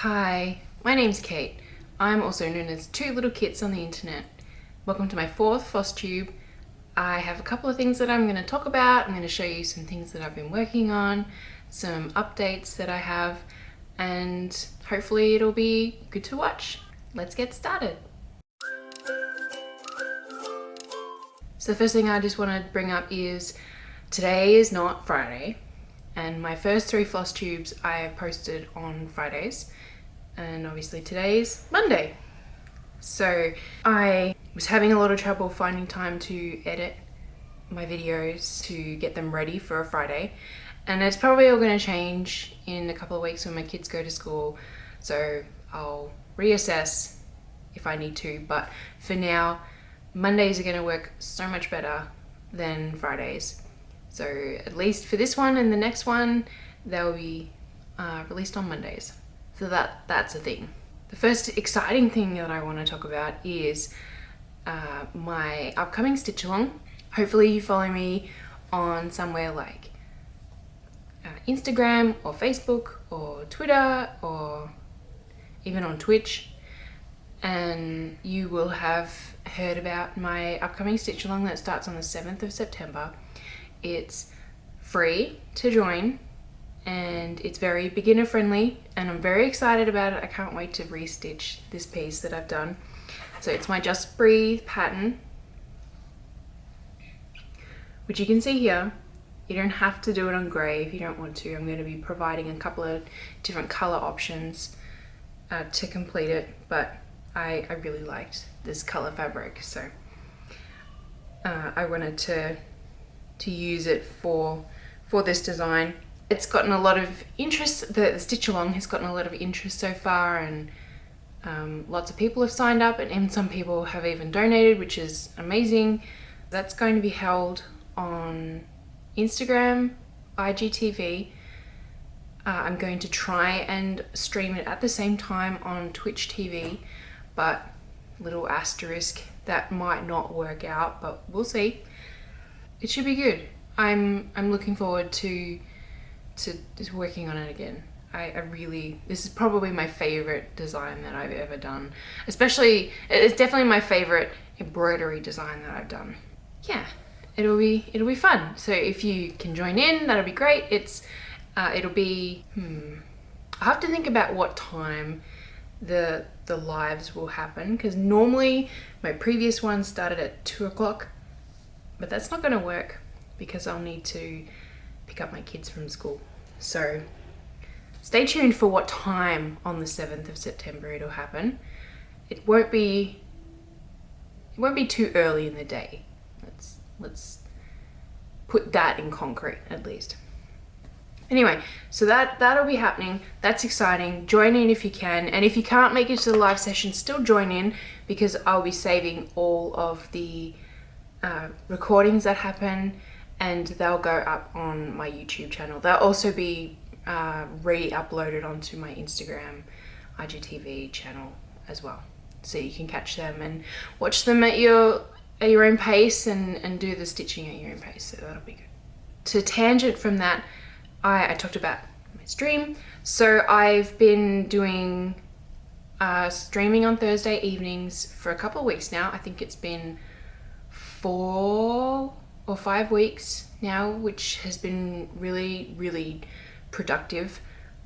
Hi, my name's Kate. I'm also known as Two Little Kits on the internet. Welcome to my fourth FlossTube. I have a couple of things that I'm going to talk about. I'm going to show you some things that I've been working on, some updates that I have, and hopefully it'll be good to watch. Let's get started. So the first thing I just want to bring up is today is not Friday, and my first 3 FlossTubes I posted on Fridays, and obviously today's Monday. So I was having a lot of trouble finding time to edit my videos to get them ready for a Friday, and it's probably all going to change in a couple of weeks when my kids go to school, so I'll reassess if I need to, but for now Mondays are going to work so much better than Fridays. So at least for this one and the next one, they'll be released on Mondays. So that's a thing. The first exciting thing that I want to talk about is my upcoming stitch along. Hopefully you follow me on somewhere like Instagram or Facebook or Twitter or even on Twitch, and you will have heard about my upcoming stitch along that starts on the 7th of September. It's free to join and it's very beginner friendly, and I'm very excited about it. I can't wait to restitch this piece that I've done. So it's my Just Breathe pattern, which you can see here. You don't have to do it on grey if you don't want to. I'm going to be providing a couple of different colour options to complete it, but I really liked this colour fabric, so I wanted to use it for this design. It's gotten a lot of interest. The stitch along has gotten a lot of interest so far, and lots of people have signed up, and some people have even donated, which is amazing. That's going to be held on Instagram, IGTV. I'm going to try and stream it at the same time on Twitch TV, but little asterisk, that might not work out, but we'll see. It should be good. I'm looking forward to just working on it again. I really, this is probably my favorite design that I've ever done. Especially, it's definitely my favorite embroidery design that I've done. Yeah, it'll be fun. So if you can join in, that'll be great. It'll be, I have to think about what time the lives will happen, because normally my previous one started at 2 o'clock, but that's not going to work because I'll need to pick up my kids from school. So stay tuned for what time on the 7th of September it'll happen. It won't be too early in the day. Let's put that in concrete at least. Anyway, so that'll be happening. That's exciting. Join in if you can, and if you can't make it to the live session, still join in, because I'll be saving all of the recordings that happen, and they'll go up on my YouTube channel. They'll also be re-uploaded onto my Instagram IGTV channel as well, so you can catch them and watch them at your own pace and do the stitching at your own pace. So that'll be good. To tangent from that, I talked about my stream. So I've been doing streaming on Thursday evenings for a couple of weeks now. I think it's been 4 or 5 weeks now, which has been really, really productive.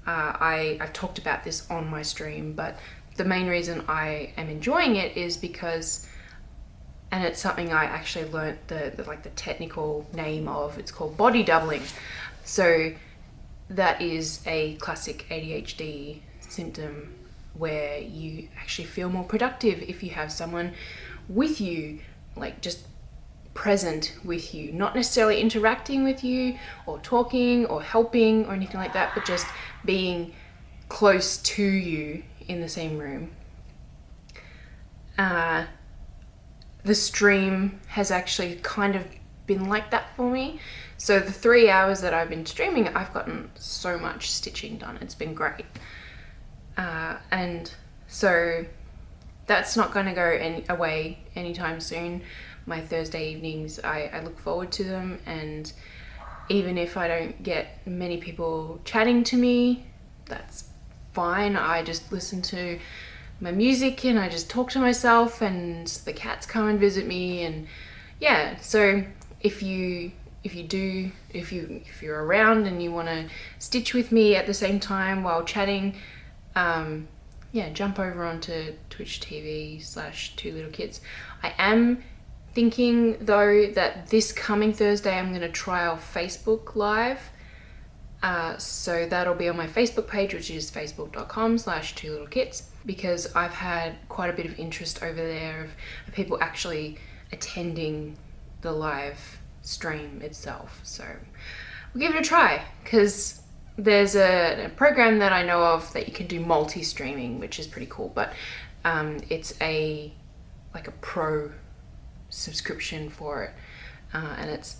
I've talked about this on my stream, but the main reason I am enjoying it is because, and it's something I actually learnt the technical name of, it's called body doubling. So that is a classic ADHD symptom where you actually feel more productive if you have someone with you, like just present with you, not necessarily interacting with you or talking or helping or anything like that, but just being close to you in the same room. The stream has actually kind of been like that for me. So the 3 hours that I've been streaming, I've gotten so much stitching done. It's been great. And so that's not going to go away anytime soon. My Thursday evenings, I look forward to them, and even if I don't get many people chatting to me, that's fine. I just listen to my music and I just talk to myself, and the cats come and visit me. And yeah, so if you're around and you want to stitch with me at the same time while chatting, yeah, jump over onto Twitch TV/twolittlekits. I am thinking though that this coming Thursday I'm going to trial Facebook Live. So that'll be on my Facebook page, which is facebook.com/twolittlekits, because I've had quite a bit of interest over there of people actually attending the live stream itself. So we'll give it a try, because there's a program that I know of that you can do multi-streaming, which is pretty cool, but it's like a pro subscription for it, and it's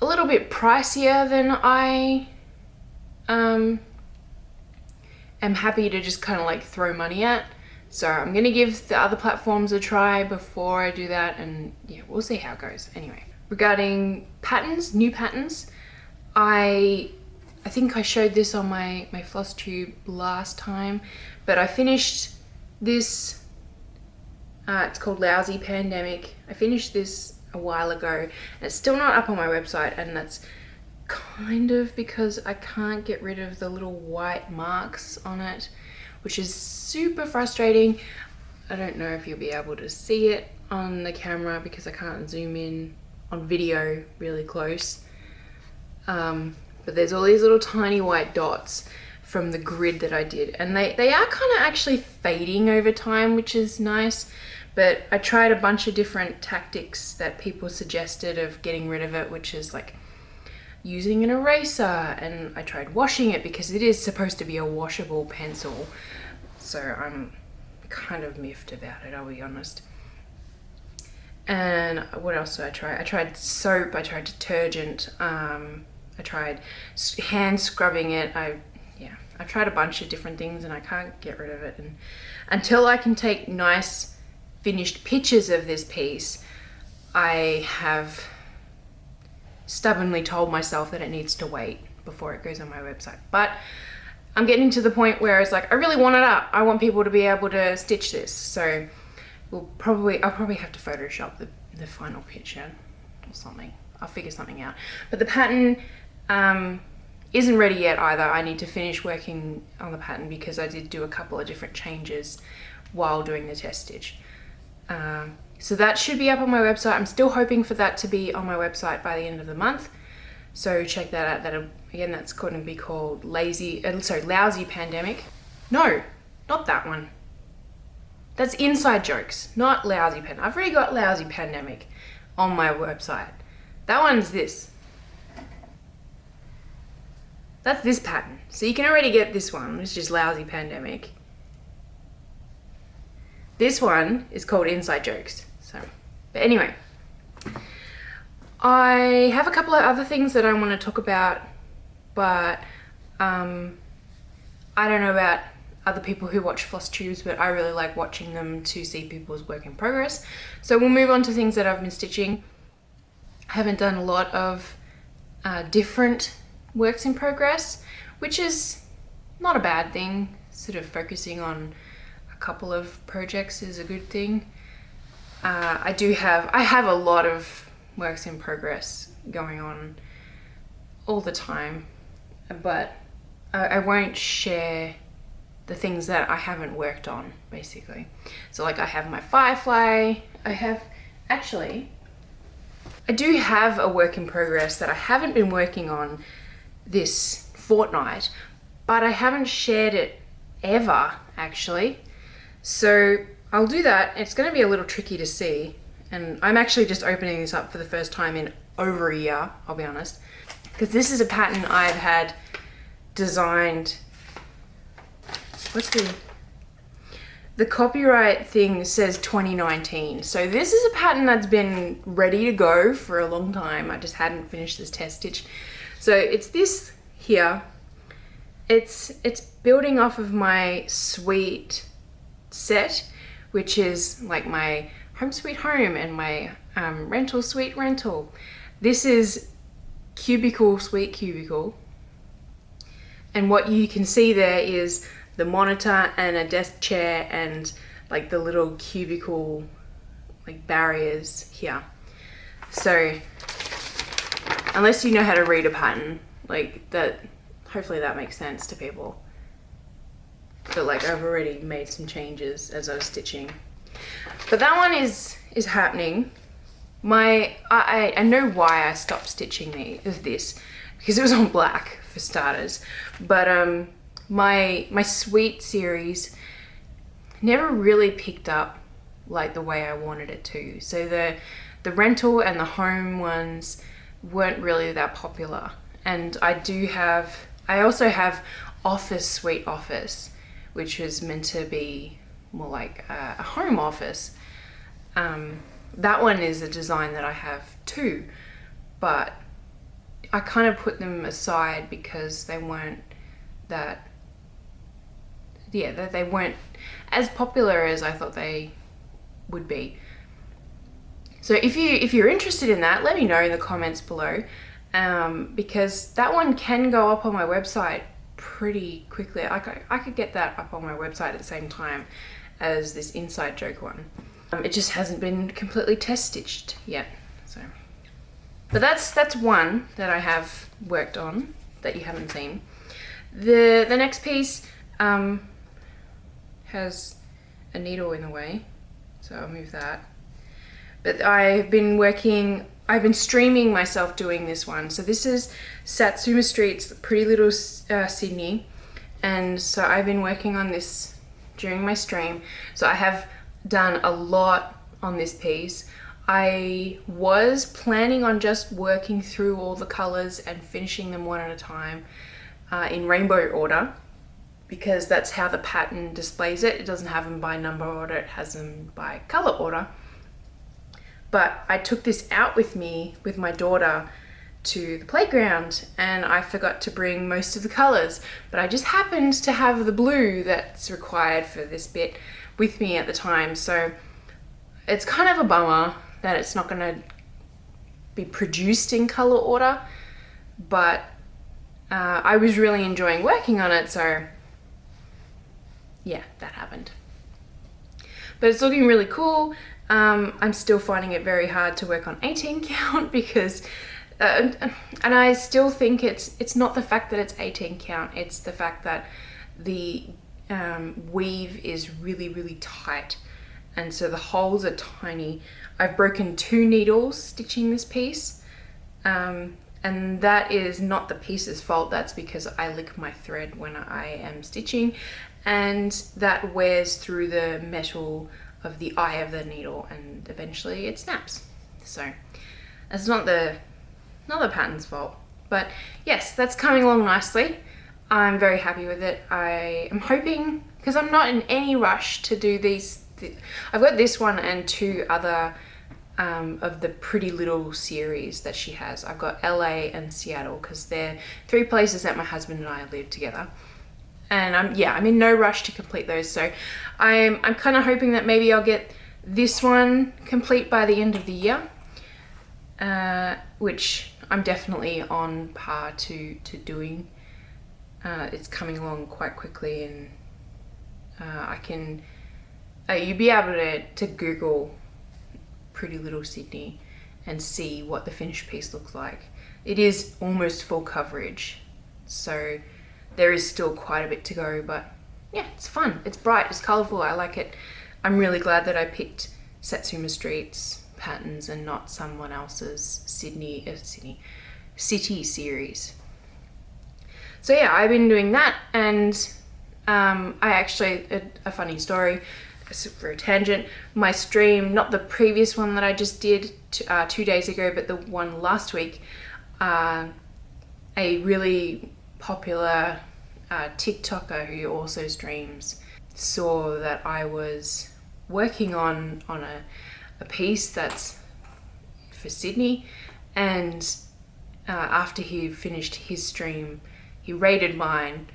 a little bit pricier than I am happy to just kind of like throw money at. So I'm gonna give the other platforms a try before I do that, and yeah, we'll see how it goes. Anyway, regarding patterns, new patterns, I think I showed this on my FlossTube last time, but I finished this, it's called Lousy Pandemic. I finished this a while ago, and it's still not up on my website, and that's kind of because I can't get rid of the little white marks on it, which is super frustrating. I don't know if you'll be able to see it on the camera because I can't zoom in on video really close, but there's all these little tiny white dots from the grid that I did, and they are kind of actually fading over time, which is nice. But I tried a bunch of different tactics that people suggested of getting rid of it, which is like using an eraser, and I tried washing it because it is supposed to be a washable pencil. So I'm kind of miffed about it, I'll be honest. And what else did I try? I tried soap, I tried detergent, I tried hand scrubbing it. I've tried a bunch of different things and I can't get rid of it. And until I can take nice finished pictures of this piece, I have stubbornly told myself that it needs to wait before it goes on my website. But I'm getting to the point where it's like, I really want it up. I want people to be able to stitch this. So I'll probably have to Photoshop the final picture or something. I'll figure something out. But the pattern isn't ready yet either. I need to finish working on the pattern because I did do a couple of different changes while doing the test stitch. So that should be up on my website. I'm still hoping for that to be on my website by the end of the month. So check that out. Again, that's going to be called Lousy Pandemic. No, not that one. That's Inside Jokes, not Lousy Pandemic. I've already got Lousy Pandemic on my website. That one's this. That's this pattern. So you can already get this one, which is Lousy Pandemic. This one is called Inside Jokes. So, but anyway, I have a couple of other things that I want to talk about, but I don't know about other people who watch FlossTubes, but I really like watching them to see people's work in progress. So we'll move on to things that I've been stitching. I haven't done a lot of different works in progress, which is not a bad thing. Sort of focusing on a couple of projects is a good thing. I have a lot of works in progress going on all the time, but I won't share the things that I haven't worked on, basically. So like I have my Firefly, I do have a work in progress that I haven't been working on this fortnight, but I haven't shared it ever, actually. So I'll do that. It's going to be a little tricky to see, and I'm actually just opening this up for the first time in over a year, I'll be honest, because this is a pattern I've had designed. What's the copyright thing says 2019, so this is a pattern that's been ready to go for a long time. I just hadn't finished this test stitch. So it's this here. It's building off of my Sweet set, which is like my Home Sweet Home and my Rental Sweet Rental. This is Cubicle Sweet Cubicle, And what you can see there is the monitor and a desk chair and like the little cubicle like barriers here. So unless you know how to read a pattern, like that, hopefully that makes sense to people. But like I've already made some changes as I was stitching. But that one is happening. I know why I stopped stitching this because it was on black for starters. But my sweet series never really picked up like the way I wanted it to. So the rental and the home ones weren't really that popular. And I also have Office Sweet Office, which was meant to be more like a home office. That one is a design that I have too, but I kind of put them aside because they weren't they weren't as popular as I thought they would be. So if you're interested in that, let me know in the comments below, because that one can go up on my website pretty quickly. I could get that up on my website at the same time as this inside joke one. It just hasn't been completely test stitched yet. So, but that's one that I have worked on that you haven't seen. The next piece has a needle in the way, so I'll move that. But I've been streaming myself doing this one. So this is Satsuma Street's Pretty Little Sydney. And so I've been working on this during my stream. So I have done a lot on this piece. I was planning on just working through all the colors and finishing them one at a time in rainbow order, because that's how the pattern displays it. It doesn't have them by number order, it has them by color order. But I took this out with me with my daughter to the playground and I forgot to bring most of the colors, but I just happened to have the blue that's required for this bit with me at the time. So it's kind of a bummer that it's not going to be produced in color order, but I was really enjoying working on it, so yeah, that happened. But it's looking really cool. I'm still finding it very hard to work on 18 count because and I still think it's not the fact that it's 18 count, it's the fact that the weave is really tight, and so the holes are tiny. I've broken 2 needles stitching this piece, and that is not the piece's fault. That's because I lick my thread when I am stitching, and that wears through the metal of the eye of the needle and eventually it snaps. So it's not the pattern's fault. But yes, that's coming along nicely. I'm very happy with it. I am hoping, because I'm not in any rush to do these, I've got this one and 2 other of the Pretty Little series that she has. I've got LA and Seattle because they're 3 places that my husband and I live together. And I'm in no rush to complete those. So I'm kind of hoping that maybe I'll get this one complete by the end of the year, which I'm definitely on par to doing. It's coming along quite quickly, and I can, you'll be able to Google Pretty Little Sydney and see what the finished piece looks like. It is almost full coverage, so there is still quite a bit to go, but yeah, it's fun, it's bright, it's colourful, I like it. I'm really glad that I picked Satsuma Street's patterns and not someone else's city series. So yeah, I've been doing that, and I actually, a funny story, for a tangent, my stream, not the previous one that I just did 2 days ago, but the one last week, a really popular TikToker who also streams saw that I was working on a piece that's for Sydney, and after he finished his stream he rated mine,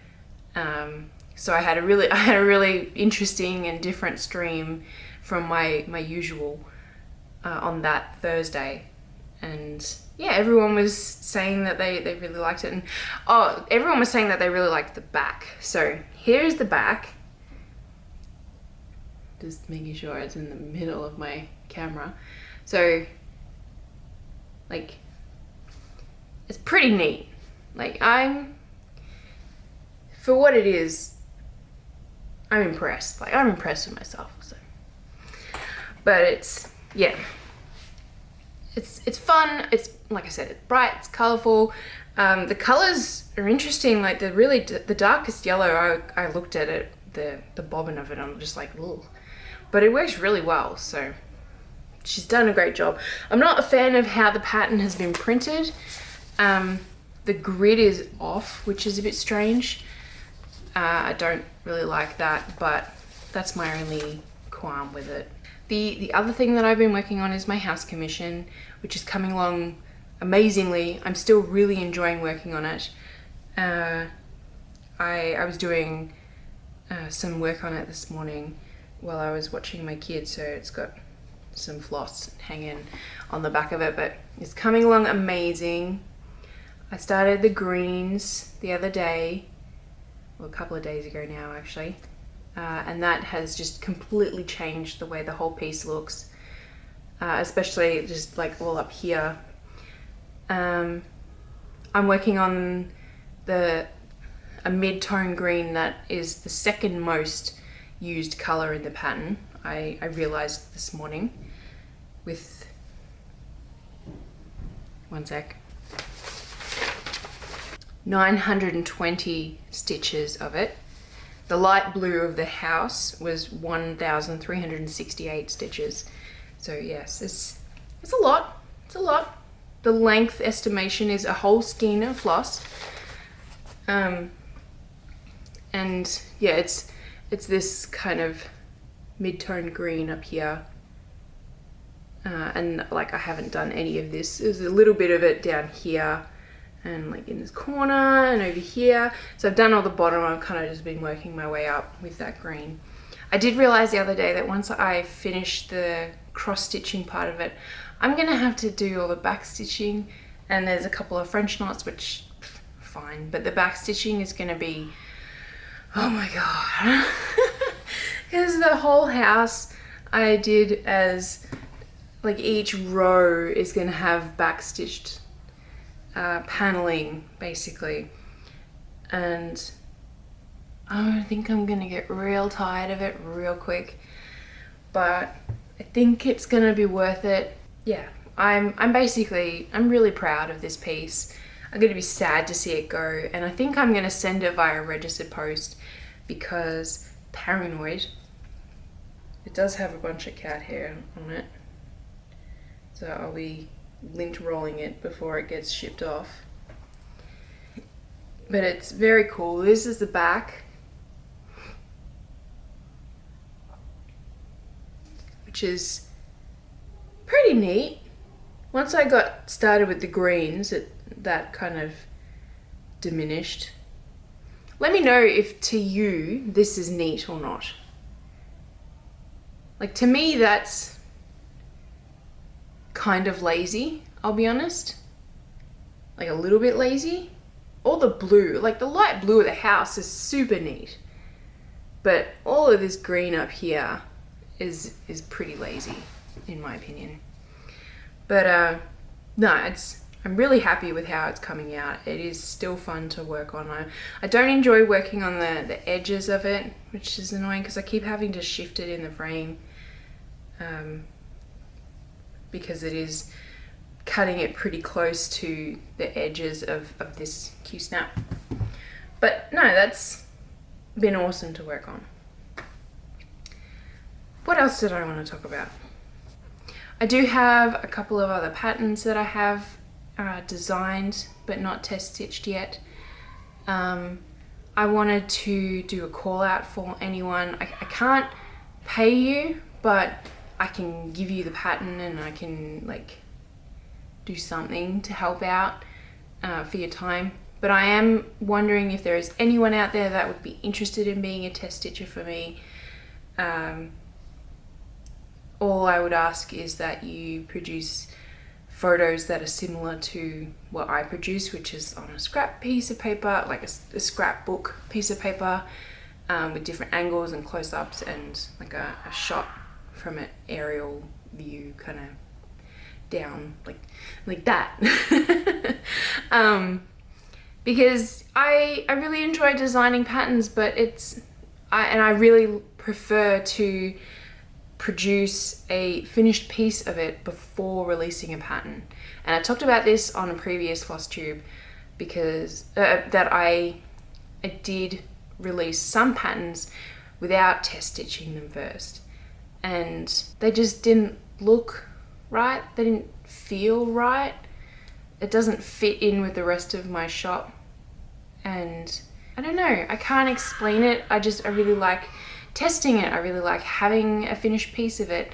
so I had a really interesting and different stream from my usual on that Thursday, and yeah, everyone was saying that they really liked it. And oh, everyone was saying that they really liked the back. So here's the back. Just making sure it's in the middle of my camera. So like, it's pretty neat. Like, for what it is, I'm impressed. Like, I'm impressed with myself. So, but it's, yeah, it's fun. It's, like I said, it's bright, it's colorful. The colors are interesting. Like, the darkest yellow, I looked at it, the bobbin of it, I'm just like, ooh. But it works really well, so she's done a great job. I'm not a fan of how the pattern has been printed. The grid is off, which is a bit strange. I don't really like that, but that's my only qualm with it. The other thing that I've been working on is my house commission, which is coming along amazingly. I'm still really enjoying working on it. I was doing some work on it this morning while I was watching my kids, so it's got some floss hanging on the back of it, but it's coming along amazing. I started the greens the other day, well, a couple of days ago now actually, and that has just completely changed the way the whole piece looks, especially just like all up here. I'm working on a mid-tone green that is the second most used color in the pattern. I realized this morning with, one sec, 920 stitches of it. The light blue of the house was 1,368 stitches. So yes, it's a lot. It's a lot. The length estimation is a whole skein of floss. And yeah, it's this kind of mid-tone green up here. And like, I haven't done any of this. There's a little bit of it down here and like in this corner and over here. So I've done all the bottom. I've kind of just been working my way up with that green. I did realize the other day that once I finish the cross-stitching part of it, I'm gonna have to do all the back stitching, and there's a couple of French knots, which fine, but the back stitching is gonna be, oh my god. Because the whole house I did as like each row is gonna have back stitched paneling basically, and I think I'm gonna get real tired of it real quick, but I think it's gonna be worth it. Yeah, I'm really proud of this piece. I'm gonna be sad to see it go, and I think I'm gonna send it via registered post because paranoid. It does have a bunch of cat hair on it, so I'll be lint rolling it before it gets shipped off. But it's very cool. This is the back, which is pretty neat. Once I got started with the greens, that kind of diminished. Let me know if to you this is neat or not. Like, to me that's kind of lazy, I'll be honest. Like a little bit lazy. All the blue, like the light blue of the house is super neat. But all of this green up here is pretty lazy, in my opinion. But no, I'm really happy with how it's coming out. It is still fun to work on. I don't enjoy working on the edges of it, which is annoying because I keep having to shift it in the frame, because it is cutting it pretty close to the edges of this Q-snap. But no, that's been awesome to work on. What else did I want to talk about? I do have a couple of other patterns that I have designed but not test stitched yet. I wanted to do a call out for anyone. I can't pay you, but I can give you the pattern and I can like do something to help out for your time. But I am wondering if there is anyone out there that would be interested in being a test stitcher for me. All I would ask is that you produce photos that are similar to what I produce, which is on a scrap piece of paper, like a scrapbook piece of paper, with different angles and close-ups, and like a shot from an aerial view kind of down like that. Because I really enjoy designing patterns, but I really prefer to produce a finished piece of it before releasing a pattern. And I talked about this on a previous FlossTube, because that I did release some patterns without test stitching them first, and they just didn't look right, they didn't feel right, it doesn't fit in with the rest of my shop, and I don't know, I can't explain it. I really like testing it, I really like having a finished piece of it,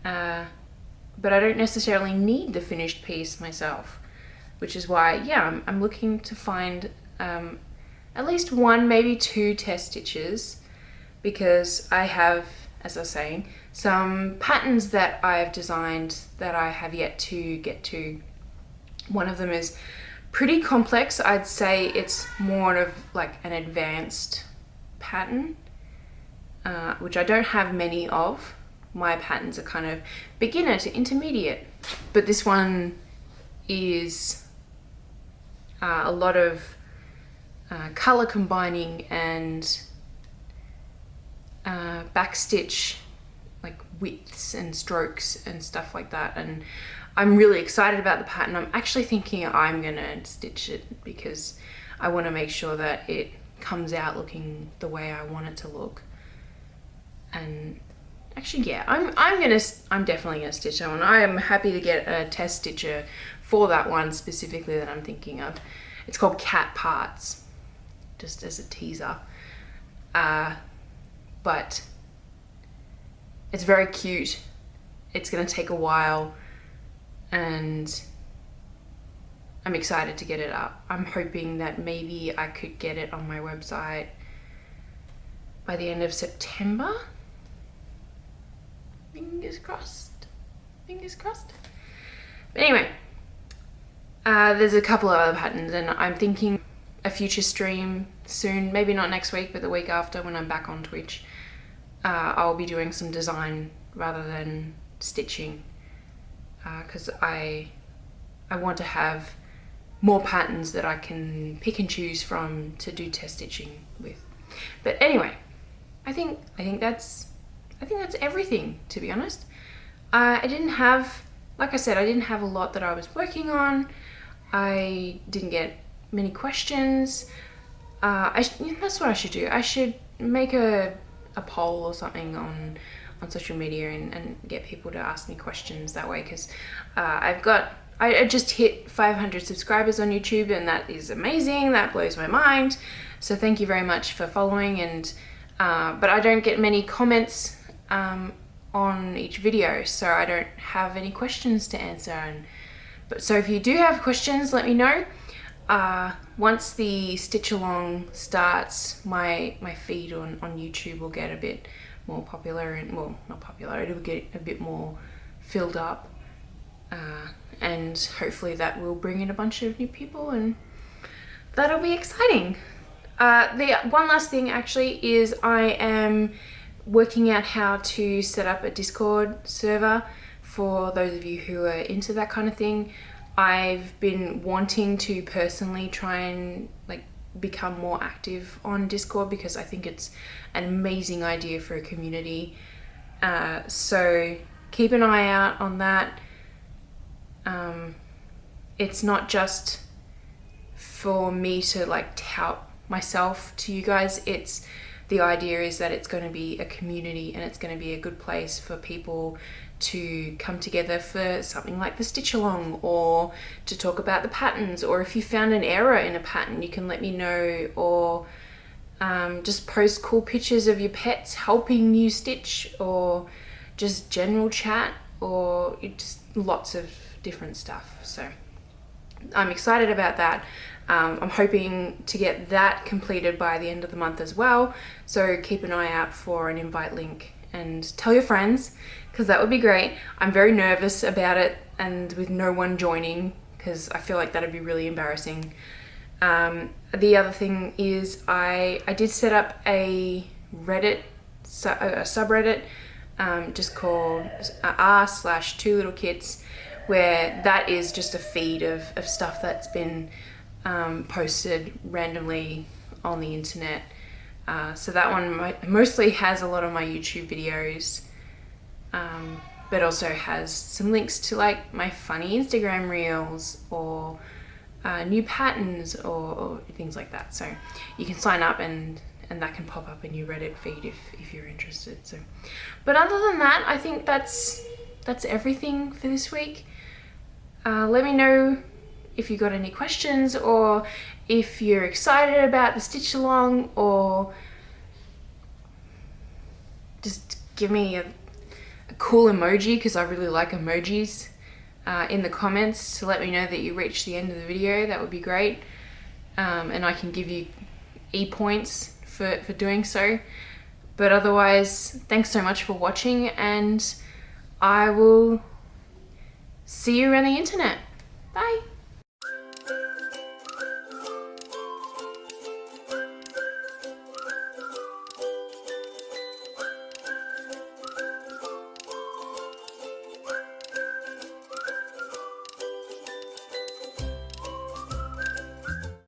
but I don't necessarily need the finished piece myself, which is why, yeah, I'm looking to find at least one, maybe two test stitches, because I have, as I was saying, some patterns that I've designed that I have yet to get to. One of them is pretty complex. I'd say it's more of like an advanced pattern, which I don't have many of. My patterns are kind of beginner to intermediate, but this one is a lot of color combining and backstitch, like widths and strokes and stuff like that, and I'm really excited about the pattern. I'm actually thinking I'm gonna stitch it because I want to make sure that it comes out looking the way I want it to look. And actually, yeah, I'm definitely gonna stitch that one. I am happy to get a test stitcher for that one specifically that I'm thinking of. It's called Cat Parts, just as a teaser. But it's very cute. It's gonna take a while, and I'm excited to get it up. I'm hoping that maybe I could get it on my website by the end of September. Fingers crossed. Fingers crossed. But anyway, there's a couple of other patterns, and I'm thinking a future stream soon, maybe not next week, but the week after, when I'm back on Twitch, I'll be doing some design rather than stitching, because I want to have more patterns that I can pick and choose from to do test stitching with. But anyway, I think that's everything, to be honest. I didn't have, like I said, I didn't have a lot that I was working on. I didn't get many questions. That's what I should do. I should make a poll or something on social media and get people to ask me questions that way, because I just hit 500 subscribers on YouTube, and that is amazing. That blows my mind. So thank you very much for following. And but I don't get many comments on each video, so I don't have any questions to answer. So if you do have questions, let me know. Once the stitch along starts, my feed on YouTube will get a bit more popular, and well, not popular, it'll get a bit more filled up, and hopefully that will bring in a bunch of new people, and that'll be exciting. The one last thing actually is I am working out how to set up a Discord server for those of you who are into that kind of thing. I've been wanting to personally try and like become more active on Discord, because I think it's an amazing idea for a community. So keep an eye out on that. It's not just for me to like tout myself to you guys. The idea is that it's going to be a community, and it's going to be a good place for people to come together for something like the stitch along, or to talk about the patterns, or if you found an error in a pattern, you can let me know, or just post cool pictures of your pets helping you stitch, or just general chat, or just lots of different stuff. So I'm excited about that. I'm hoping to get that completed by the end of the month as well, so keep an eye out for an invite link and tell your friends, because that would be great. I'm very nervous about it and with no one joining, because I feel like that'd be really embarrassing. The other thing is I did set up a subreddit just called r/twolittlekits, where that is just a feed of stuff that's been posted randomly on the internet. So that one mostly has a lot of my YouTube videos, but also has some links to like my funny Instagram reels or new patterns or things like that. So you can sign up and that can pop up in your Reddit feed if you're interested. So, but other than that, I think that's everything for this week. Let me know if you got any questions, or if you're excited about the stitch along, or just give me a cool emoji, because I really like emojis, in the comments to let me know that you reached the end of the video. That would be great, and I can give you e-points for doing so. But otherwise, thanks so much for watching, and I will see you around the internet. Bye.